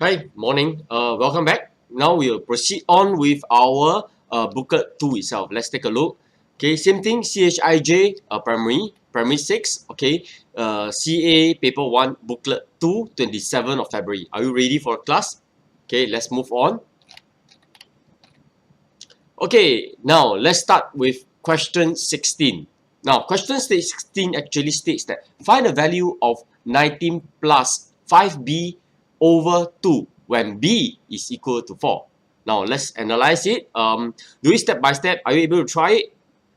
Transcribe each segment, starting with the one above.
Hi, morning. Welcome back. Now we'll proceed on with our booklet 2 itself. Let's take a look. Okay, same thing. CHIJ primary 6. Okay, CA paper 1 booklet 2, 27th of February. Are you ready for class? Okay, let's move on. Okay, now let's start with question 16. Now, question 16 actually states that find the value of 19 plus 5b over 2 when b is equal to 4. Now, let's analyze it. Do it step by step. Are you able to try it?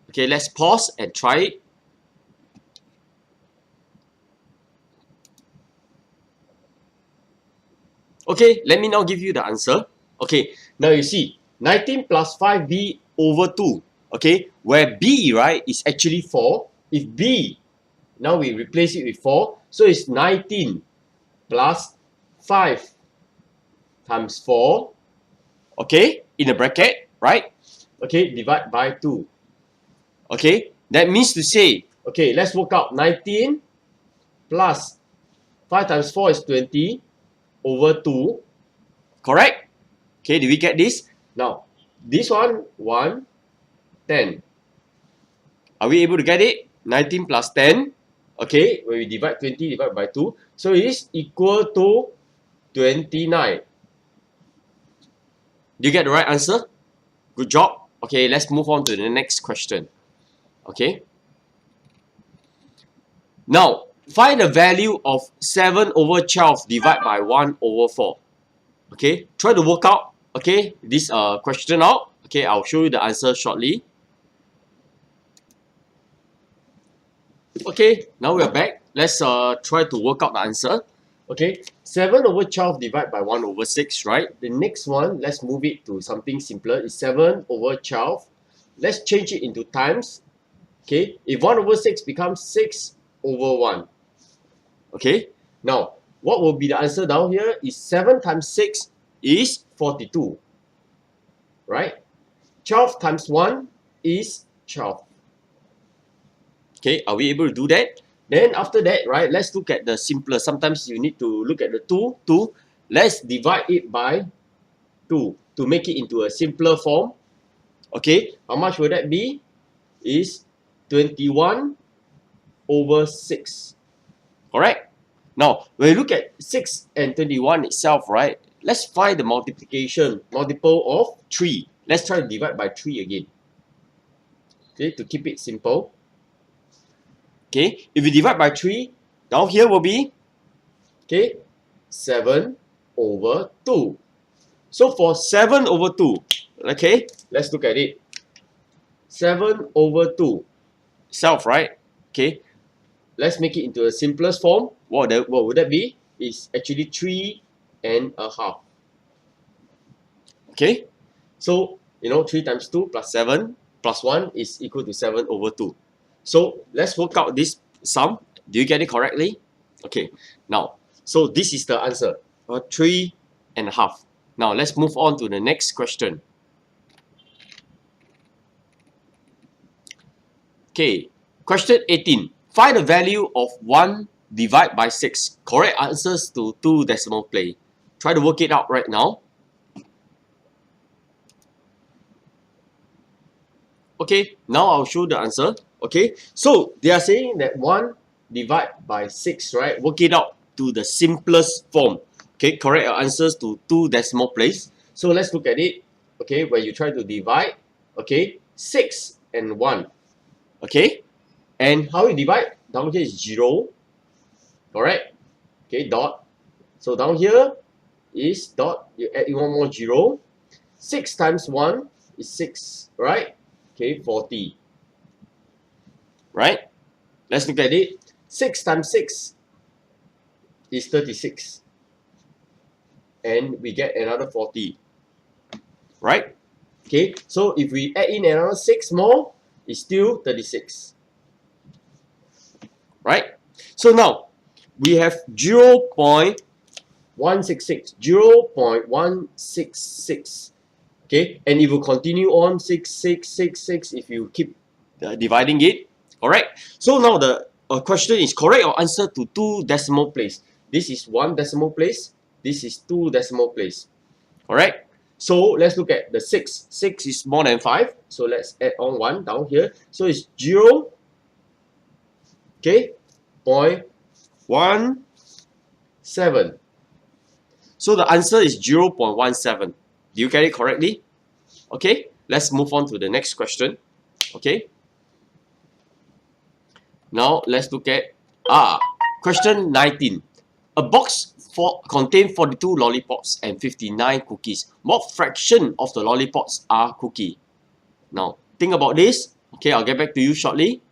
Okay, let's pause and try it. Okay, let me now give you the answer. Okay, now you see 19 plus 5b over 2. Okay, where b, right, is actually 4. If b, now we replace it with 4. So it's 19 plus 5 times 4. Okay, in a bracket, right? Okay, divide by 2. Okay, that means to say, okay, let's work out 19 plus 5 times 4 is 20 over 2. Correct? Okay, do we get this? Now, this one, 1, 10. Are we able to get it? 19 plus 10. Okay, when we divide 20, divide by 2. So it is equal to 29. Do you get the right answer? Good job. Okay, let's move on to the next question. Okay. Now, find the value of 7 over 12 divided by 1 over 4. Okay, try to work out, okay, this question out. Okay, I'll show you the answer shortly. Okay, now we're back. Let's try to work out the answer. Okay, 7 over 12 divided by 1 over 6, right? The next one, let's move it to something simpler. It's 7 over 12. Let's change it into times. Okay, if 1 over 6 becomes 6 over 1. Okay, now, what will be the answer down here is 7 times 6 is 42. Right? 12 times 1 is 12. Okay, are we able to do that? Then after that, right, let's look at the simpler. Sometimes you need to look at the 2. Let's divide it by 2 to make it into a simpler form. Okay, how much will that be? Is 21 over 6. Correct? Now, when you look at 6 and 21 itself, right, let's find the multiple of 3. Let's try to divide by 3 again. Okay, to keep it simple. Okay, if we divide by 3, down here will be, okay, 7 over 2. So for 7 over 2, okay, let's look at it. 7 over 2 itself, right? Okay, let's make it into a simplest form. What would that be? It's actually 3.5. Okay, so, 3 times 2 plus 7 plus 1 is equal to 7 over 2. So, let's work out this sum. Do you get it correctly? Okay, now, so this is the answer. 3.5. Now, let's move on to the next question. Okay, question 18. Find the value of 1 divided by 6. Correct answers to 2 decimal place. Try to work it out right now. Okay, now I'll show the answer. Okay, so they are saying that 1 divided by 6, right? Work it out to the simplest form. Okay, correct your answers to 2 decimal place. So let's look at it. Okay, when you try to divide, okay, 6 and 1. Okay, and how you divide? Down here is 0. Correct? Okay, dot. So down here is dot. You add in one more 0. 6 times 1 is 6, right? Okay, 40. Right? Let's look at it. 6 times 6 is 36. And we get another 40. Right? Okay, so if we add in another 6 more, it's still 36. Right? So now, we have 0.166. 0.166. Okay, and it will continue on 6666 if you keep dividing it. Correct? So now the question is correct or answer to 2 decimal place. This is 1 decimal place. This is 2 decimal place. Alright? So let's look at the 6. 6 is more than 5. So let's add on 1 down here. So it's 0, okay, 0.17. So the answer is 0.17. Do you get it correctly? Okay, let's move on to the next question. Okay. Now let's look at question 19. A box contains 42 lollipops and 59 cookies. What fraction of the lollipops are cookie? Now think about this. Okay, I'll get back to you shortly.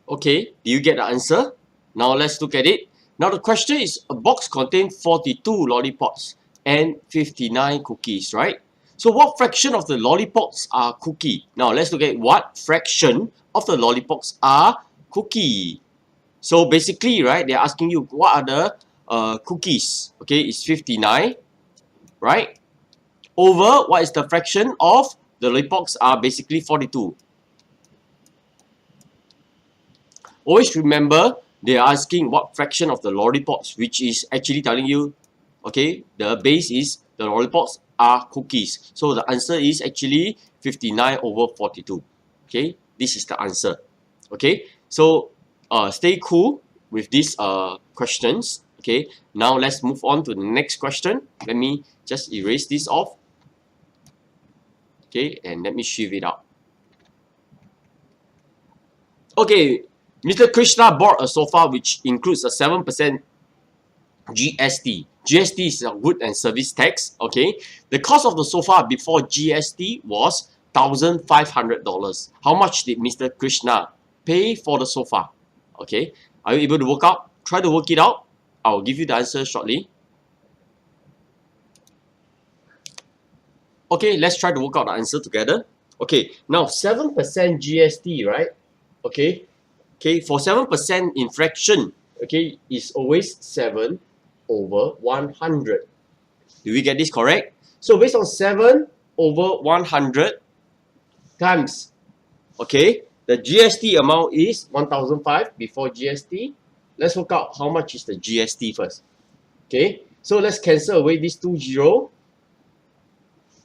Okay, do you get the answer? Now let's look at it. Now the question is, a box contains 42 lollipops and 59 cookies, right? So what fraction of the lollipops are cookie? Now let's look at what fraction of the lollipops are cookie. So basically, right, they're asking you what are the cookies. Okay, it's 59, right? Over what is the fraction of the lollipops are basically 42. Always remember, they are asking what fraction of the lollipops, which is actually telling you, okay, the base is the lollipops are cookies. So the answer is actually 59 over 42. Okay, this is the answer. Okay, so stay cool with these questions. Okay, now let's move on to the next question. Let me just erase this off. Okay, and let me shift it out. Okay, Mr. Krishna bought a sofa which includes a 7% GST. GST is a good and service tax. Okay, the cost of the sofa before GST was $1,500. How much did Mr. Krishna pay for the sofa? Okay, are you able to work out? Try to work it out. I'll give you the answer shortly. Okay, let's try to work out the answer together. Okay, now 7% GST, right? Okay, for 7% infraction, okay, is always 7 over 100. Do we get this correct? So based on 7 over 100 times, okay, the GST amount is 1,005 before GST. Let's work out how much is the GST first. Okay, so let's cancel away these 2 zeros.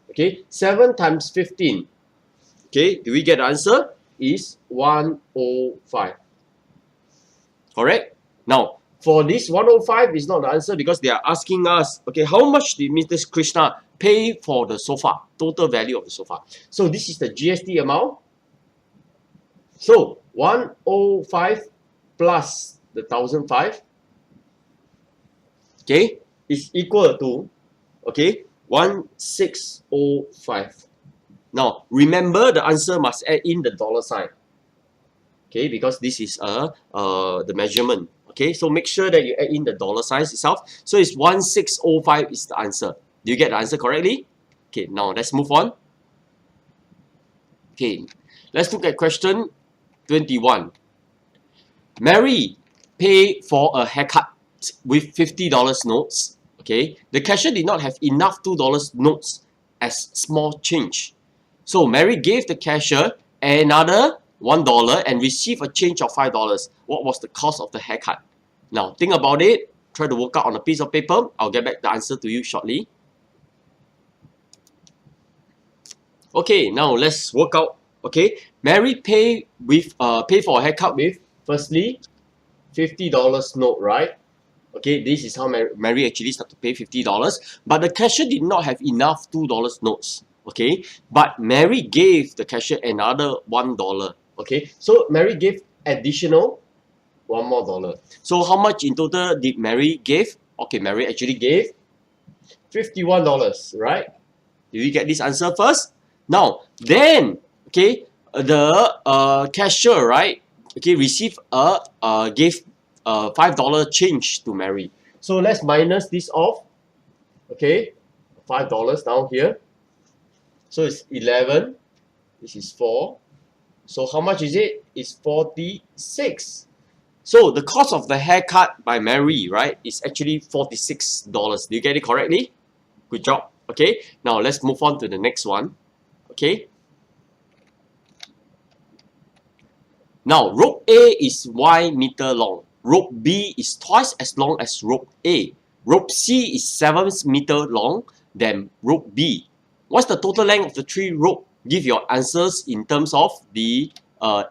Okay, 7 times 15. Okay, do we get the answer? Is 105. Correct? Now, for this 105 is not the answer because they are asking us, okay, how much did Mr. Krishna pay for the sofa? Total value of the sofa. So this is the GST amount. So 105 plus the 1,005, okay, is equal to, okay, 1,605. Now, remember the answer must add in the dollar sign. Okay, because this is the measurement. Okay, so make sure that you add in the dollar signs itself. So it's 1,605 is the answer. Do you get the answer correctly? Okay, now let's move on. Okay, let's look at question 21. Mary paid for a haircut with $50 notes. Okay, the cashier did not have enough $2 notes as small change. So Mary gave the cashier another $1 and received a change of $5. What was the cost of the haircut? Now think about it. Try to work out on a piece of paper. I'll get back the answer to you shortly. Okay, now let's work out. Okay, Mary pay for a haircut with, firstly, $50 note, right? Okay, this is how Mary actually started to pay $50. But the cashier did not have enough $2 notes. Okay, but Mary gave the cashier another $1. Okay, so Mary gave additional $1 more. So how much in total did Mary give? Okay, Mary actually gave $51, right? Did you get this answer first? Now, then, okay, the cashier, right? Okay, received gave $5 change to Mary. So let's minus this off. Okay, $5 down here. So it's 11. This is 4. So how much is it? It's 46. So the cost of the haircut by Mary, right, is actually $46. Do you get it correctly? Good job. Okay, now let's move on to the next one. Okay. Now, rope A is Y meter long. Rope B is twice as long as rope A. rope C is 7 meters long than rope B. What's the total length of the three rope? Give your answers in terms of the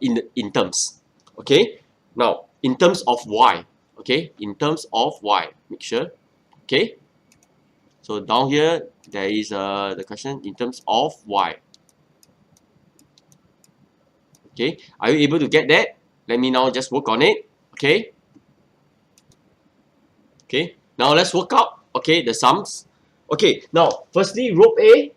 in terms. Okay. Now in terms of Y. Okay. In terms of Y. Make sure. Okay. So down here there is the question in terms of Y. Okay. Are you able to get that? Let me now just work on it. Okay. Okay. Now let's work out. Okay. The sums. Okay. Now firstly rope A.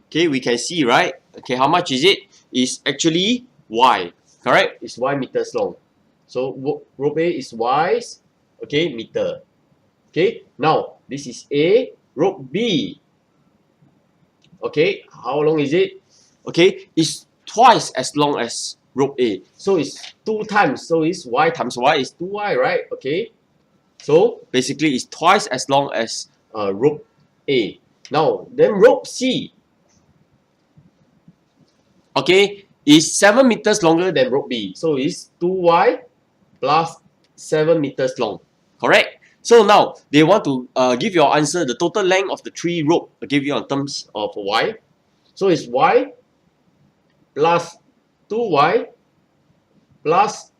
Okay, we can see, right? Okay, how much is it? It's actually Y, correct? It's Y meters long. So rope A is Y, okay, meter. Okay, now this is A, rope B. Okay, how long is it? Okay, it's twice as long as rope A. So it's 2 times. So it's Y times Y is 2Y, right? Okay. So basically it's twice as long as rope A. Now, then rope C. Okay, is 7 meters longer than rope B. So it's 2Y plus 7 meters long. Correct? So now, they want to give your answer, the total length of the three rope. I'll give you in terms of Y. So it's Y plus 2Y plus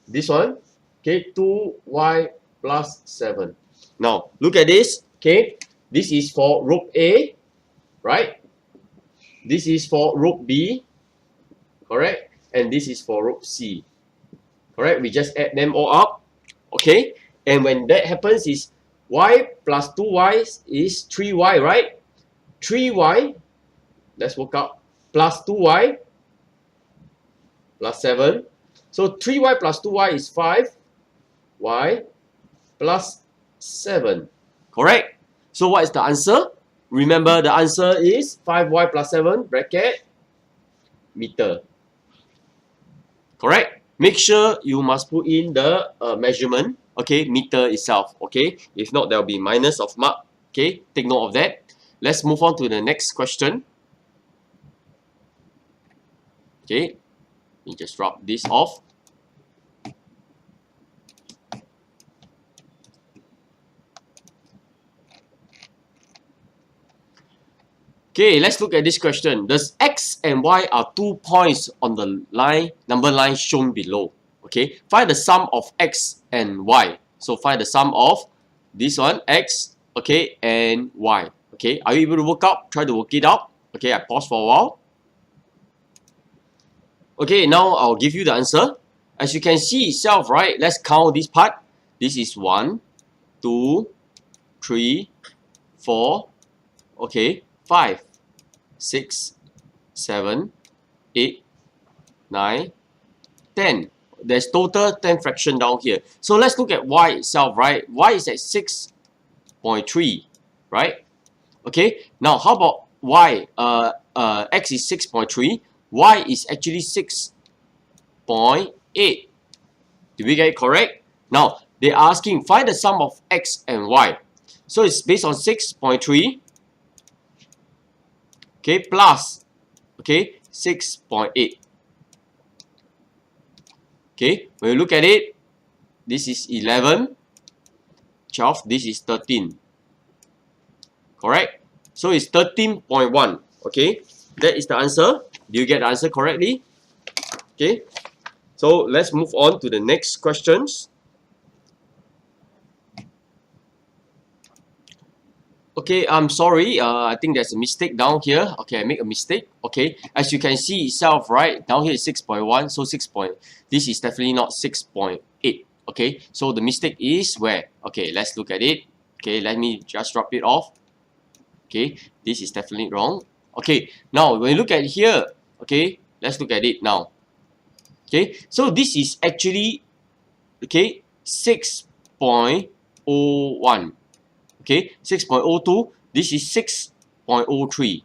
this one. Okay, 2Y plus 7. Now, look at this. Okay, this is for rope A, right? This is for rope B. Correct? And this is for rope C. Correct? We just add them all up. Okay? And when that happens is Y plus 2Y is 3Y, right? 3Y, let's work out, plus 2Y plus 7. So 3Y plus 2Y is 5Y plus 7. Correct? So what is the answer? Remember the answer is 5Y plus 7 bracket meter. Correct? Make sure you must put in the measurement, okay, meter itself, okay? If not, there will be minus of mark, okay? Take note of that. Let's move on to the next question. Okay, let me just drop this off. Okay, let's look at this question. Does X and Y are 2 points on the line, number line shown below? Okay, find the sum of X and Y. So find the sum of this one, X, okay, and Y. Okay, are you able to work out? Try to work it out. Okay, I pause for a while. Okay, now I'll give you the answer. As you can see itself, right? Let's count this part. This is 1, 2, 3, 4, okay, 5, 6, 7, 8, 9, 10. There's total 10 fraction down here. So let's look at Y itself, right? Y is at 6.3, right? Okay, now how about Y? X is 6.3. Y is actually 6.8. Did we get it correct? Now, they're asking, find the sum of X and Y. So it's based on 6.3. Okay, plus, okay, 6.8. Okay, when you look at it, this is 11, 12, this is 13. Correct? So it's 13.1. Okay, that is the answer. Do you get the answer correctly? Okay, so let's move on to the next questions. Okay, I'm sorry. I think there's a mistake down here. Okay, I make a mistake. Okay, as you can see itself, right? Down here is 6.1. So this is definitely not 6.8. Okay, so the mistake is where? Okay, let's look at it. Okay, let me just drop it off. Okay, this is definitely wrong. Okay, now when you look at here, okay, let's look at it now. Okay, so this is actually, okay, 6.01. Okay, 6.02. This is 6.03.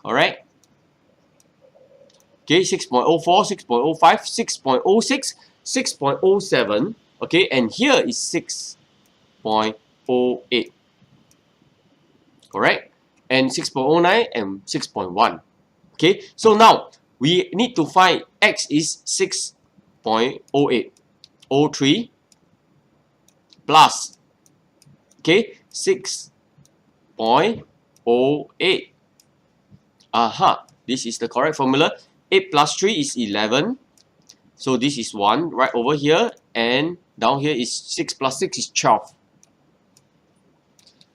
Correct? Okay, 6.04, 6.05, 6.06, 6.07. Okay, and here is 6.08. Correct? And 6.09 and 6.1. Okay, so now we need to find X is 6.08. 03 plus Okay, 6.08. Aha, this is the correct formula. 8 plus 3 is 11. So this is 1 right over here, and down here is 6 plus 6 is 12.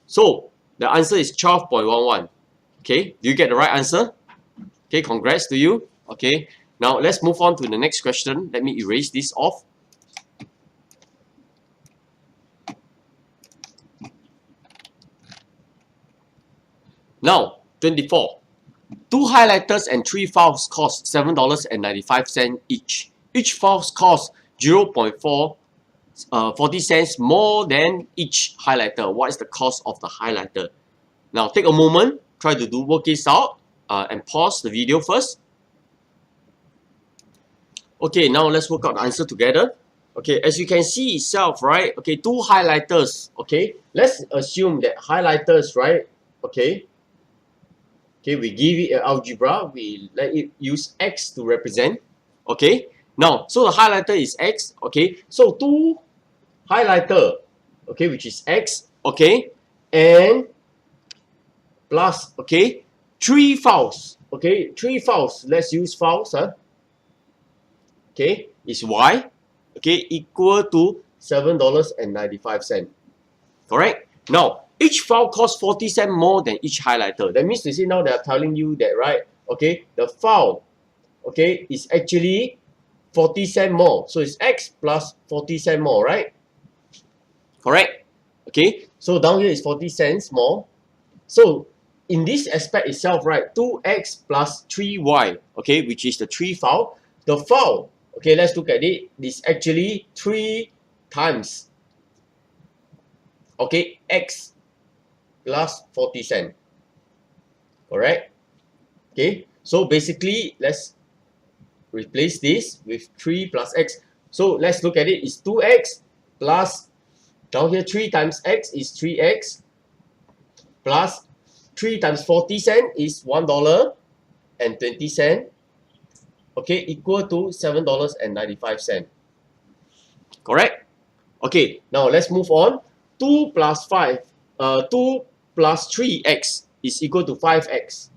So the answer is 12.11. Okay, do you get the right answer? Okay, congrats to you. Okay, now let's move on to the next question. Let me erase this off. Now, 24. 2 highlighters and 3 files cost $7.95 each. Each file costs 0.40 cents more than each highlighter. What is the cost of the highlighter? Now, take a moment, try to work this out, and pause the video first. Okay, now let's work out the answer together. Okay, as you can see itself, right? Okay, 2 highlighters. Okay, let's assume that highlighters, right? Okay, we give it an algebra. We let it use X to represent. Okay, now, so the highlighter is X. Okay, so 2 highlighter, okay, which is X. Okay, and plus, okay, 3 files. Okay, 3 files. Let's use files. Okay, is Y. Okay, equal to $7.95. Correct? Now, each file costs 40 cents more than each highlighter. That means to say now they are telling you that, right? Okay, the file, okay, is actually 40 cents more. So it's X plus 40 cents more, right? Correct? Okay, so down here is 40 cents more. So in this aspect itself, right, 2x plus 3y, okay, which is the 3 file. The file, okay, let's look at it. It's actually 3 times, okay, x plus 40 cents. Correct? Okay, so basically, let's replace this with 3 plus x. So let's look at it. It's 2x plus, down here 3 times x is 3x plus 3 times 40 cents is $1.20. Okay, equal to $7.95. Correct? Okay, now let's move on. 2 plus 5, 2 plus 3x is equal to 5x.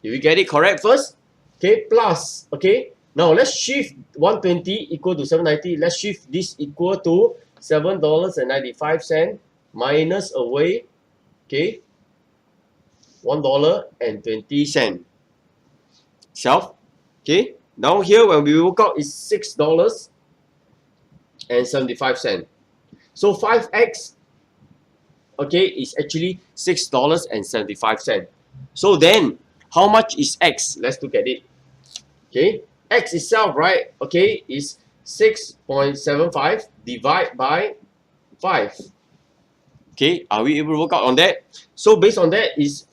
Did we get it correct first? Okay, plus, okay. Now let's shift 120 equal to 790. Let's shift this equal to $7.95 minus away, okay, $1.20. Self. Okay, down here when we work out is $6.75. So 5x, okay, is actually $6.75. So then, how much is x? Let's look at it. Okay, x itself, right? Okay, is 6.75 divided by 5. Okay, are we able to work out on that? So based on that is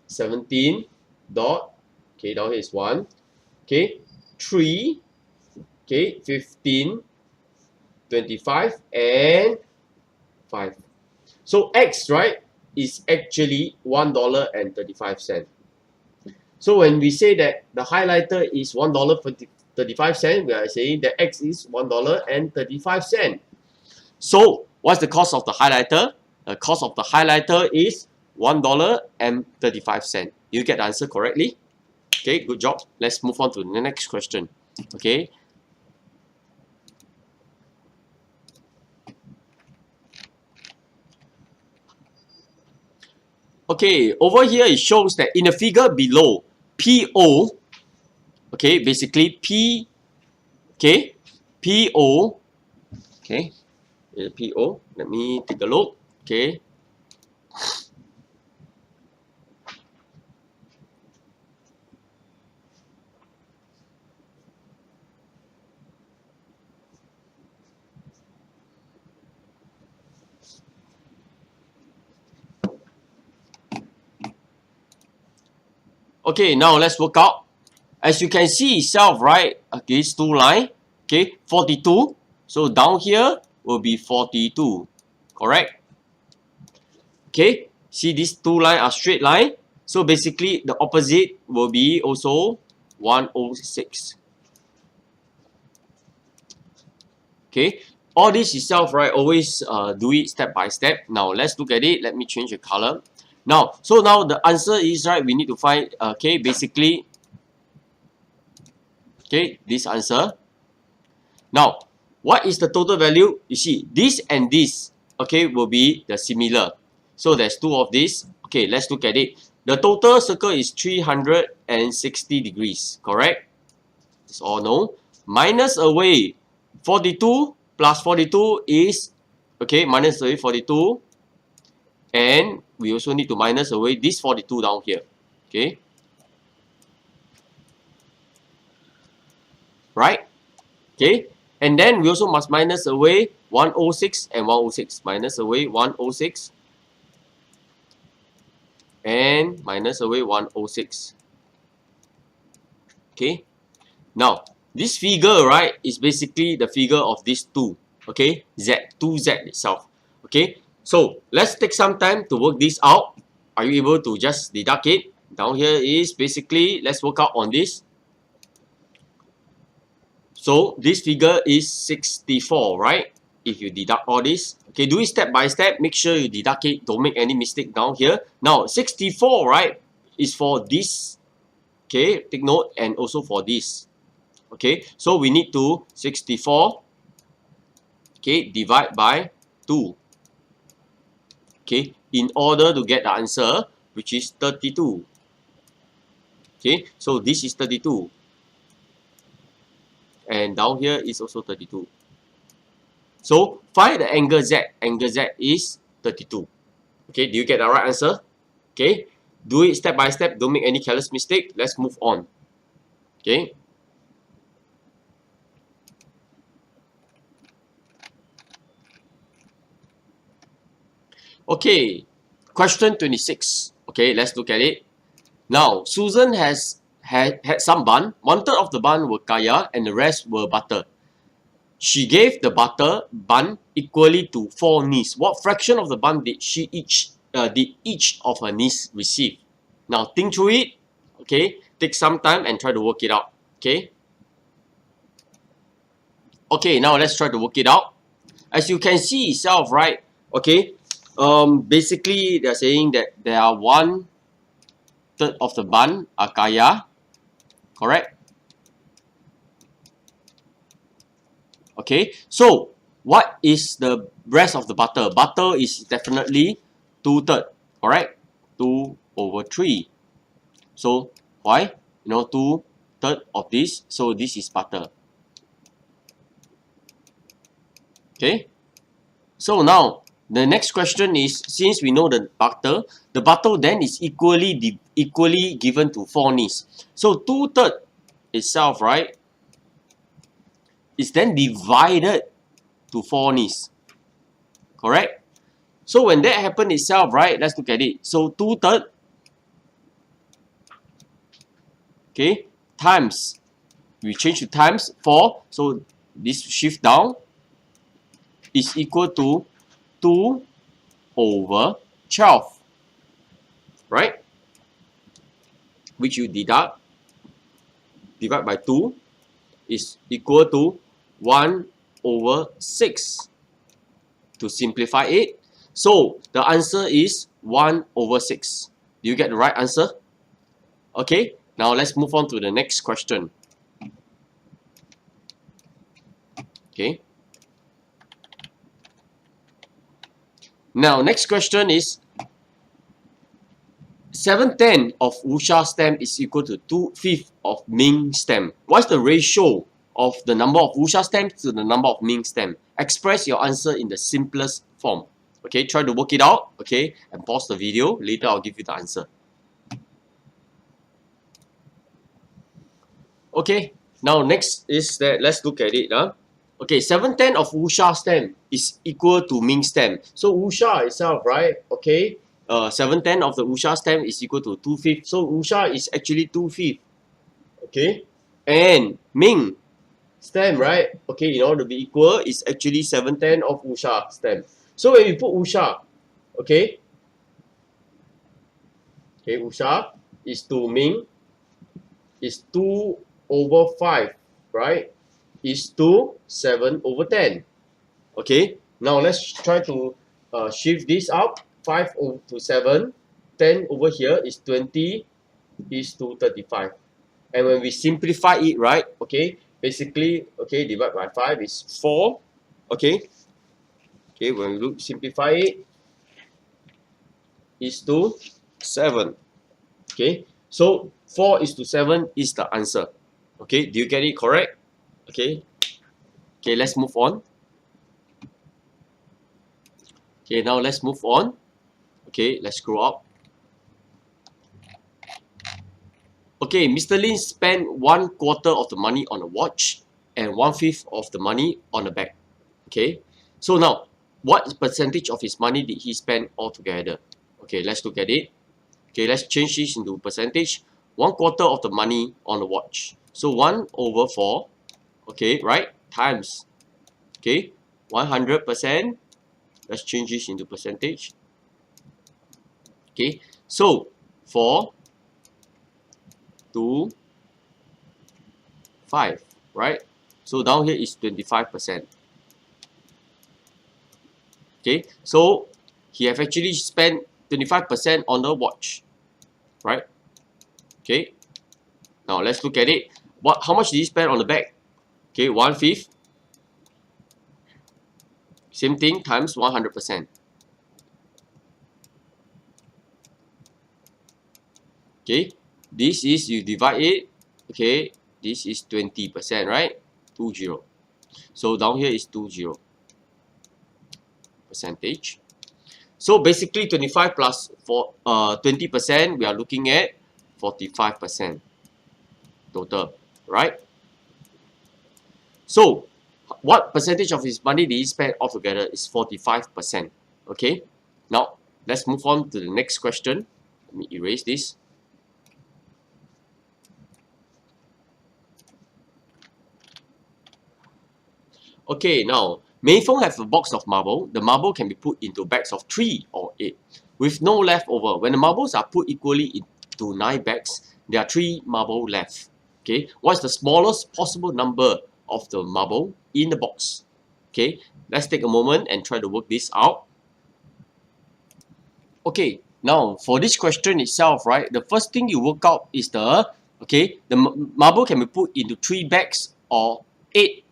17 dot, okay, down here is 1, okay, 3, okay, 15, 25, and 5. So x, right, is actually $1.35. So when we say that the highlighter is $1.35, we are saying that x is $1.35. So what's the cost of the highlighter? The cost of the highlighter is $1.35. You get the answer correctly? Okay, good job. Let's move on to the next question. Okay. Okay, over here it shows that in the figure below, PO, okay, basically P, okay, PO, okay, PO, let me take a look, okay. Okay, now let's work out. As you can see itself, right, okay, these two lines, okay, 42. So down here will be 42, correct? Okay, see these two lines are straight line. So basically the opposite will be also 106. Okay, all this itself, right, always do it step by step. Now let's look at it. Let me change the color. Now, so now the answer is, right, we need to find, okay, basically, okay, this answer. Now, what is the total value? You see, this and this, okay, will be the similar. So there's two of these. Okay, let's look at it. The total circle is 360 degrees, correct? It's all no. Minus away 42 plus 42 is, okay, minus away 42. And we also need to minus away this 42 down here. Okay. Right? Okay. And then we also must minus away 106 and 106. Minus away 106 and minus away 106. Okay. Now, this figure, right, is basically the figure of these two. Okay. Z2Z itself. Okay. So, let's take some time to work this out. Are you able to just deduct it? Down here is basically, let's work out on this. So, this figure is 64, right? If you deduct all this. Okay, do it step by step. Make sure you deduct it. Don't make any mistake down here. Now, 64, right, is for this. Okay, take note. And also for this. Okay, so we need to 64, okay, divide by 2. Okay, in order to get the answer, which is 32. Okay, so this is 32. And down here is also 32. So, find the angle Z. Angle Z is 32. Okay, do you get the right answer? Okay, do it step by step. Don't make any careless mistake. Let's move on. Okay. Okay, question 26. Okay, let's look at it. Now, Susan has had some bun. 1/3 of the bun were kaya and the rest were butter. She gave the butter bun equally to 4 niece. What fraction of the bun did each of her niece receive? Now, think through it. Okay, take some time and try to work it out. Okay. Okay, now let's try to work it out. As you can see itself, right? Okay. Basically, they're saying that there are 1/3 of the bun are kaya, correct? Okay, so what is the rest of the butter? Butter is definitely 2/3, correct? 2/3. So why? 2/3 of this, so this is butter. Okay, so now the next question is, since we know the butter then is equally given to 4 niece. So 2/3 itself, right, is then divided to 4 niece. Correct? So when that happened itself, right, let's look at it. So 2/3, okay, times, we change to times 4. So this shift down is equal to 2/12, right? Which you divide by 2 is equal to 1/6. To simplify it, so the answer is 1/6. Do you get the right answer? Okay, now let's move on to the next question. Okay. Now, next question is 7/10 of Wusha stem is equal to 2/5 of Ming stem. What's the ratio of the number of Wusha stems to the number of Ming stem? Express your answer in the simplest form. Okay, try to work it out. Okay, and pause the video. Later, I'll give you the answer. Okay, now next is that let's look at it. Okay, 7/10 of Wusha stem is equal to Ming stem. So Wusha itself, right? Okay, 7/10 of the Wusha stem is equal to 2/5. So Wusha is actually 2/5. Okay, and Ming stem, right? Okay, in order to be equal, is actually 7/10 of Wusha stem. So when we put Wusha, okay, Wusha is to Ming is 2/5, right? Is to 7/10. Okay, now let's try to shift this up. 5 to 7, 10 over here is 20 is to 35. And when we simplify it, right, okay, basically, okay, divide by 5 is 4. Okay, okay, when we look simplify it, is to 7. Okay, so 4 is to 7 is the answer. Okay, do you get it correct? Okay, okay, let's move on. Okay, now let's move on. Okay, let's scroll up. Okay, Mr. Lin spent 1/4 of the money on a watch and 1/5 of the money on a bag. Okay, so now what percentage of his money did he spend altogether? Okay, let's look at it. Okay, let's change this into percentage. 1/4 of the money on a watch. So 1/4, okay, right, times, okay, 100%. Let's change this into percentage. Okay, so 4 to 5, right? So down here is 25%. Okay, so he have actually spent 25% on the watch, right? Okay, now let's look at it. How much did he spend on the bag? Okay, 1/5. Same thing times 100%. Okay, this is, you divide it. Okay, this is 20%, right? 20. So down here is 20 percentage. So basically 25 plus 20%, we are looking at 45% total, right? So what percentage of his money did he spend altogether is 45%. Okay, now let's move on to the next question. Let me erase this. Okay, now Mei Feng have a box of marble. The marble can be put into bags of 3 or 8 with no leftover. When the marbles are put equally into 9 bags, there are 3 marble left. Okay, what's the smallest possible number of the marble in the box? Okay, let's take a moment and try to work this out. Okay, now for this question itself, right, the first thing you work out is the marble can be put into 3 bags or 8,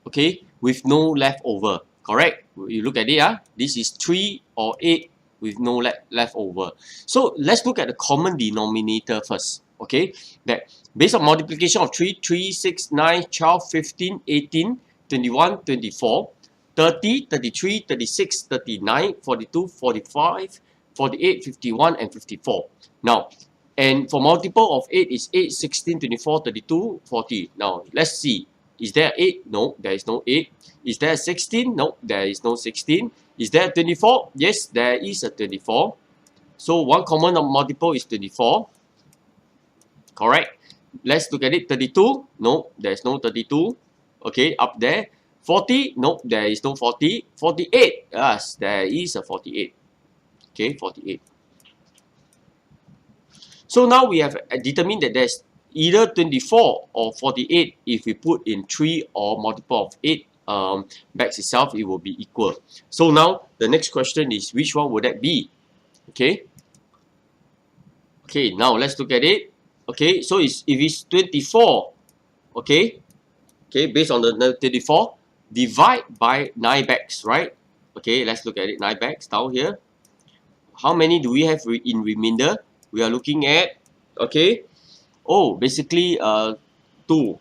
okay, with no leftover, correct? You look at it, this is 3 or 8 with no leftover. So let's look at the common denominator first, okay? That based on multiplication of 3, 3, 6, 9, 12, 15, 18, 21, 24, 30, 33, 36, 39, 42, 45, 48, 51, and 54. Now, and for multiple of 8 is 8, 16, 24, 32, 40. Now, let's see. Is there 8? No, there is no 8. Is there 16? No, there is no 16. Is there 24? Yes, there is a 24. So one common multiple is 24. Correct. Let's look at it. 32? No, there is no 32. Okay, up there. 40? No, there is no 40. 48? Yes, there is a 48. Okay, 48. So now we have determined that there's either 24 or 48. If we put in 3 or multiple of 8 bags itself, it will be equal. So now the next question is, which one would that be? Okay. Okay, now let's look at it. Okay, so if it's 24, okay, based on the 24, divide by 9 bags, right? Okay, let's look at it. 9 bags down here. How many do we have in remainder? We are looking at, okay, basically 2.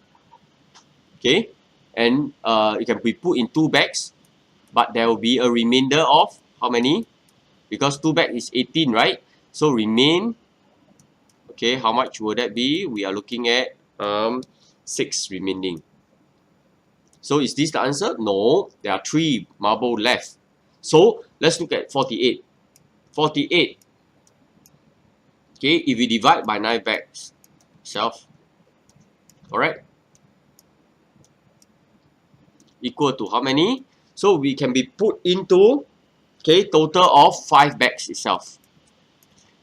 Okay, and it can be put in 2 bags, but there will be a remainder of how many? Because 2 bags is 18, right? So remain, okay, how much would that be? We are looking at 6 remaining. So is this the answer? No, there are 3 marble left. So let's look at 48. 48. Okay, if we divide by 9 bags itself, alright, equal to how many? So we can be put into, okay, total of 5 bags itself.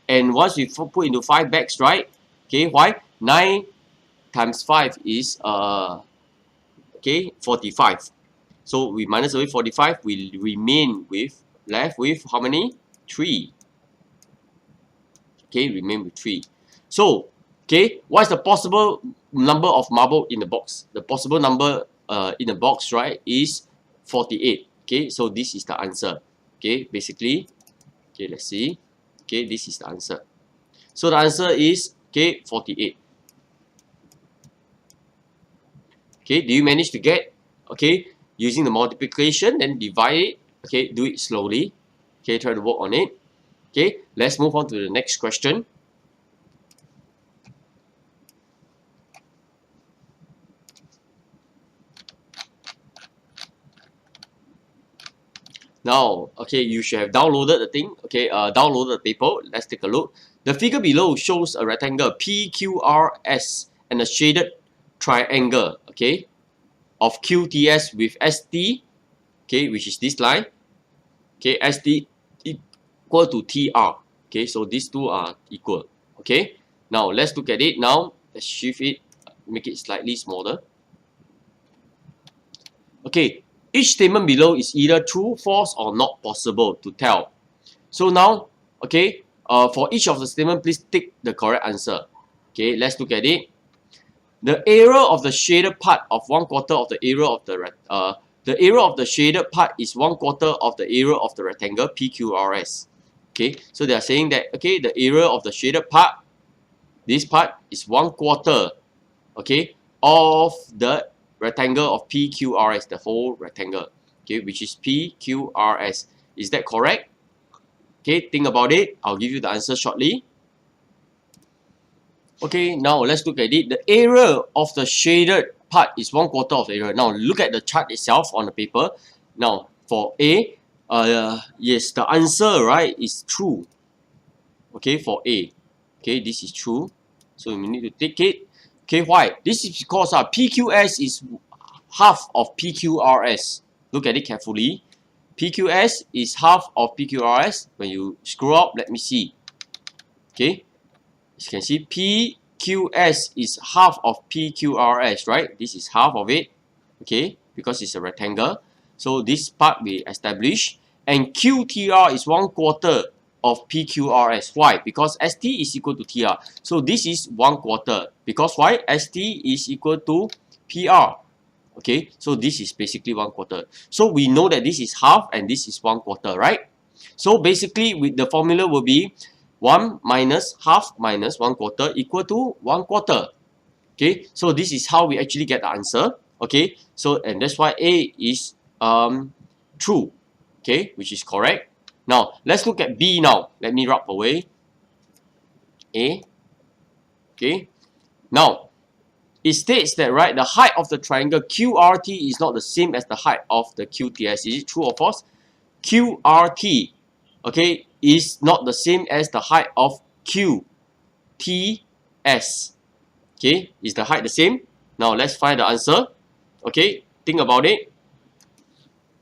And once we put into 5 bags, right? Okay, why? 9 times 5 is 45. So we minus away 45, we remain with, left with how many? 3. Okay, remain with 3. So, okay, what is the possible number of marble in the box? The possible number in the box, right, is 48. Okay, so this is the answer. Okay, basically, okay, let's see. Okay, this is the answer. So the answer is, okay, 48. Okay, do you manage to get, okay, using the multiplication, then divide it, okay, do it slowly. Okay, try to work on it. Okay, let's move on to the next question. Now, okay, you should have downloaded the thing. Okay, downloaded the paper. Let's take a look. The figure below shows a rectangle PQRS and a shaded triangle, okay, of QTS with ST, okay, which is this line, okay, ST equal to TR. Okay, so these two are equal. Okay, now let's look at it. Now let's shift it, make it slightly smaller. Okay, each statement below is either true, false, or not possible to tell. So now, okay, for each of the statement, please take the correct answer. Okay, let's look at it. The area of the shaded part of 1/4 of the area of the area of the shaded part is 1/4 of the area of the rectangle PQRS. Okay, so they are saying that, okay, the area of the shaded part, this part is 1/4, okay, of the rectangle of PQRS, the whole rectangle, okay, which is PQRS. Is that correct? Okay, think about it. I'll give you the answer shortly. Okay, now let's look at it. The area of the shaded part is 1/4 of the area. Now look at the chart itself on the paper. Now for A, yes, the answer, right, is true. Okay, for A. Okay, this is true. So we need to take it. Okay, why? This is because PQS is half of PQRS. Look at it carefully. PQS is half of PQRS. When you scroll up, let me see. Okay, you can see PQS is half of PQRS, right? This is half of it. Okay, because it's a rectangle. So this part we establish. And QTR is 1/4 of PQRS. Why? Because ST is equal to TR. So this is 1/4. Because why? ST is equal to PR. Okay, so this is basically 1/4. So we know that this is half and this is 1/4, right? So basically, with the formula will be 1 minus half minus 1/4 equal to 1/4. Okay, so this is how we actually get the answer. Okay, so and that's why A is true. Okay, which is correct. Now let's look at B now. Let me rub away A. Okay, now it states that, right, the height of the triangle QRT is not the same as the height of the QTS. Is it true or false? QRT, okay, is not the same as the height of QTS. Okay, is the height the same? Now let's find the answer. Okay, think about it.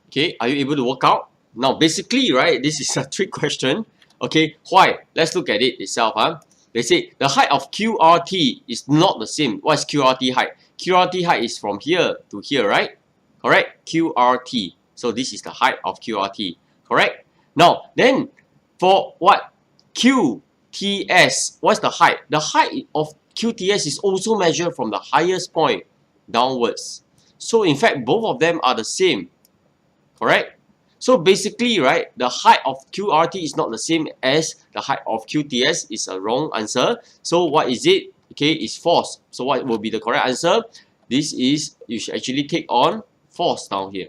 Okay, are you able to work out? Now basically, right, this is a trick question. Okay, why? Let's look at it itself. They say the height of QRT is not the same. What is QRT height? QRT height is from here to here, right? Correct? QRT. So this is the height of QRT. Correct? Now, then for what? QTS. What's the height? The height of QTS is also measured from the highest point downwards. So in fact, both of them are the same. Correct? So basically, right, the height of QRT is not the same as the height of QTS. Is a wrong answer. So what is it? Okay, it's false. So what will be the correct answer? This is, you should actually take on false down here.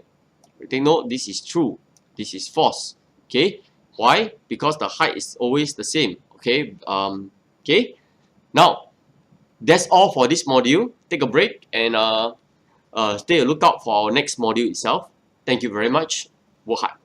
Take note, this is true. This is false. Okay, why? Because the height is always the same. Okay, okay. Now, that's all for this module. Take a break and stay a lookout for our next module itself. Thank you very much. Work hard.